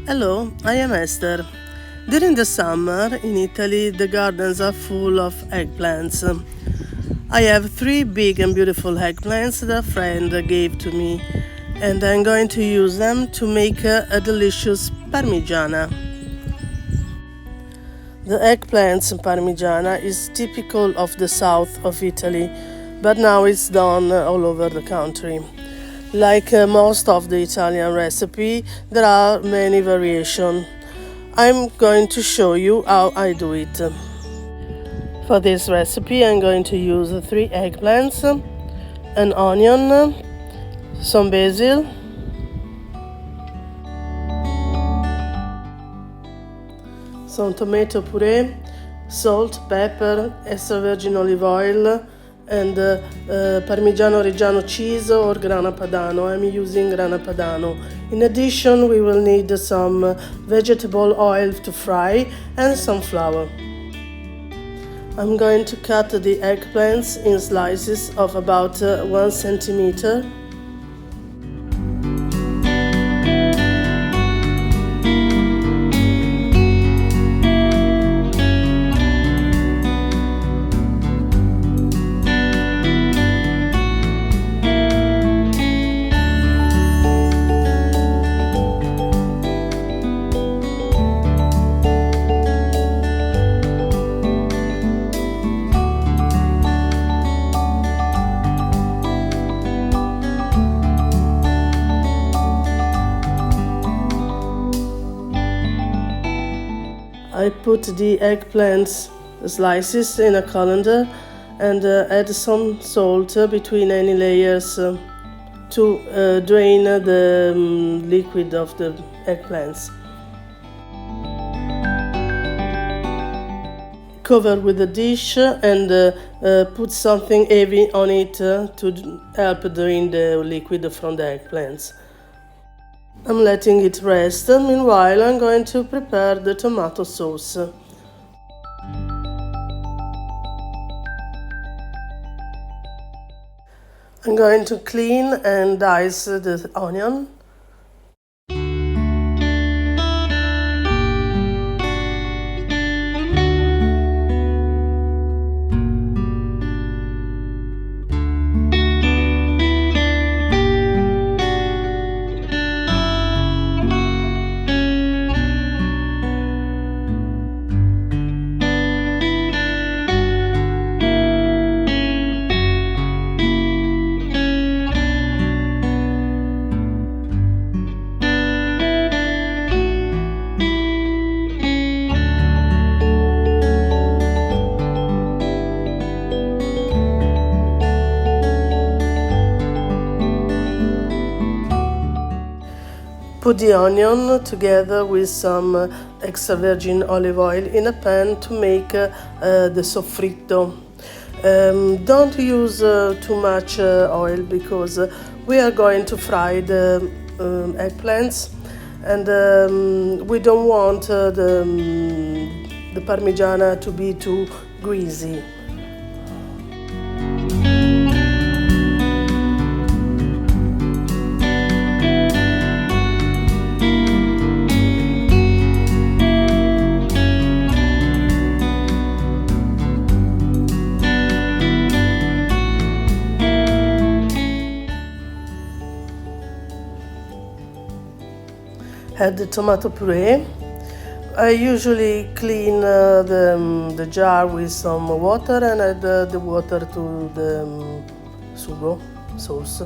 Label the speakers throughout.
Speaker 1: Hello, I am Esther. During the summer in Italy, the gardens are full of eggplants. I have three big and beautiful eggplants that a friend gave to me, and I'm going to use them to make a delicious Parmigiana. The eggplants Parmigiana is typical of the south of Italy, but now it's done all over the country. Like most of the Italian recipe, there are many variations. I'm going to show you how I do it. For this recipe, I'm going to use 3 eggplants, an onion, some basil, some tomato puree, salt, pepper, extra virgin olive oil, and Parmigiano Reggiano cheese or Grana Padano. I'm using Grana Padano. In addition, we will need some vegetable oil to fry and some flour. I'm going to cut the eggplants in slices of about 1 centimeter. I put the eggplant slices in a colander and add some salt between any layers to drain the liquid of the eggplants. Cover with a dish and put something heavy on it to help drain the liquid from the eggplants. I'm letting it rest. Meanwhile, I'm going to prepare the tomato sauce. I'm going to clean and dice the onion. Put the onion together with some extra virgin olive oil in a pan to make the soffritto. Don't use too much oil because we are going to fry the eggplants and we don't want the Parmigiana to be too greasy. Add the tomato puree. I usually clean the jar with some water and add the water to the sugo sauce.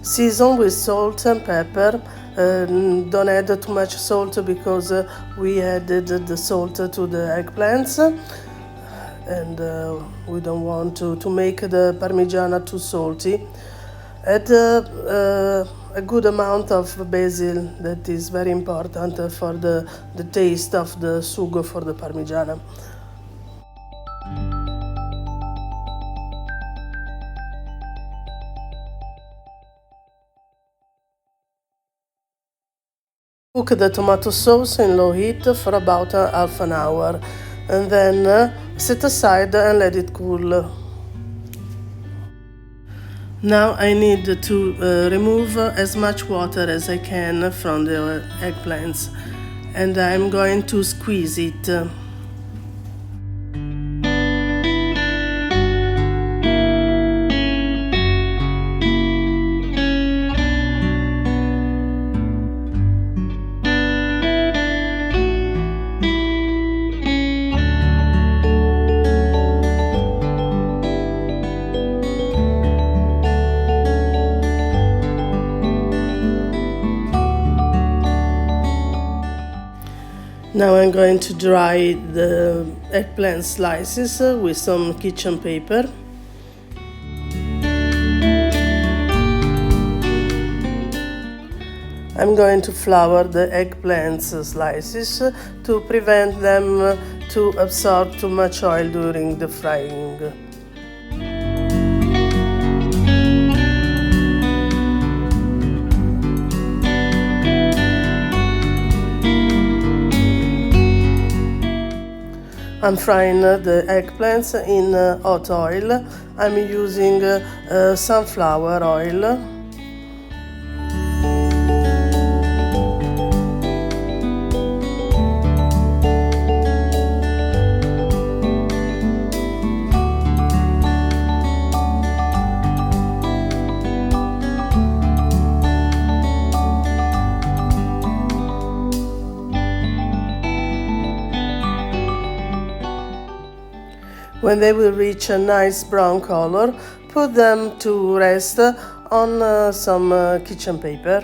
Speaker 1: Season with salt and pepper. Don't add too much salt because we added the salt to the eggplants and we don't want to make the Parmigiana too salty. Add a good amount of basil, that is very important for the taste of the sugo for the Parmigiana. Cook the tomato sauce in low heat for about half an hour and then set aside and let it cool. Now I need to remove as much water as I can from the eggplants and I'm going to squeeze it. Now I'm going to dry the eggplant slices with some kitchen paper. I'm going to flour the eggplant slices to prevent them to absorb too much oil during the frying. I'm frying the eggplants in hot oil. I'm using sunflower oil. When they will reach a nice brown color, put them to rest on some kitchen paper.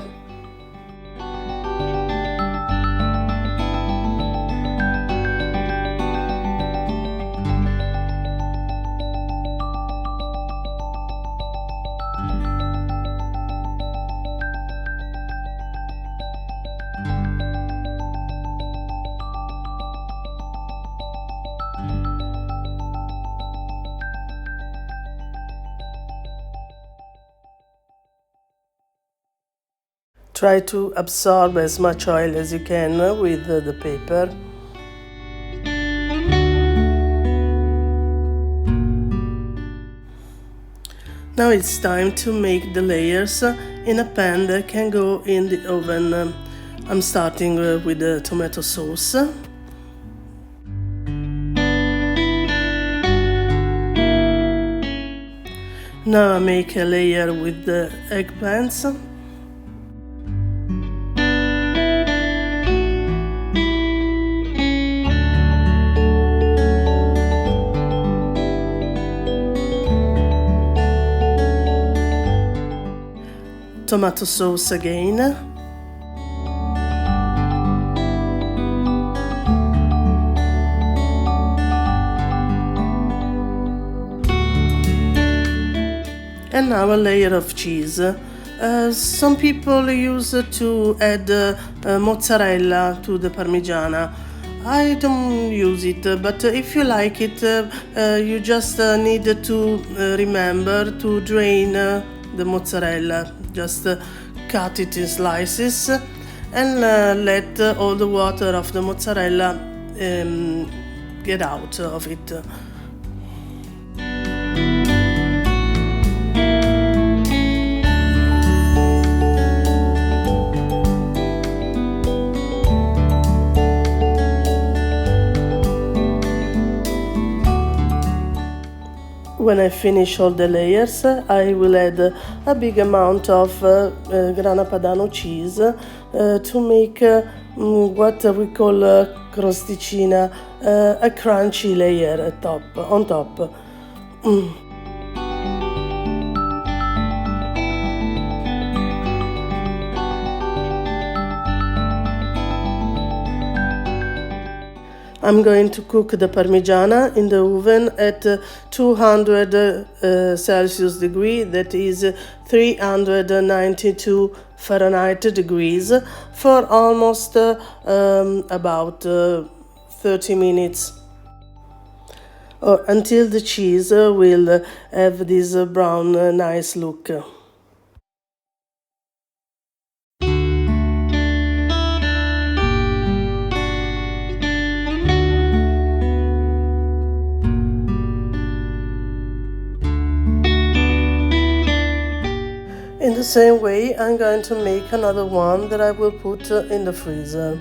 Speaker 1: Try to absorb as much oil as you can with the paper. Now it's time to make the layers in a pan that can go in the oven. I'm starting with the tomato sauce. Now I make a layer with the eggplants. Tomato sauce again. And now a layer of cheese. Some people use to add mozzarella to the Parmigiana. I don't use it, but if you like it, you just need to remember to drain the mozzarella. Just cut it in slices and let all the water of the mozzarella get out of it. When I finish all the layers, I will add a big amount of Grana Padano cheese to make what we call crosticina, a crunchy layer on top. I'm going to cook the Parmigiana in the oven at 200 Celsius degree, that is 392 Fahrenheit degrees, for almost about 30 minutes, or until the cheese will have this brown nice look. same way, I'm going to make another one that I will put in the freezer.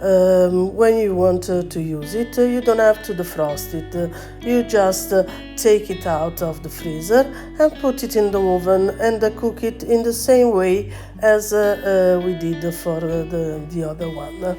Speaker 1: When you want to use it, you don't have to defrost it. You just take it out of the freezer and put it in the oven and cook it in the same way as we did for the other one.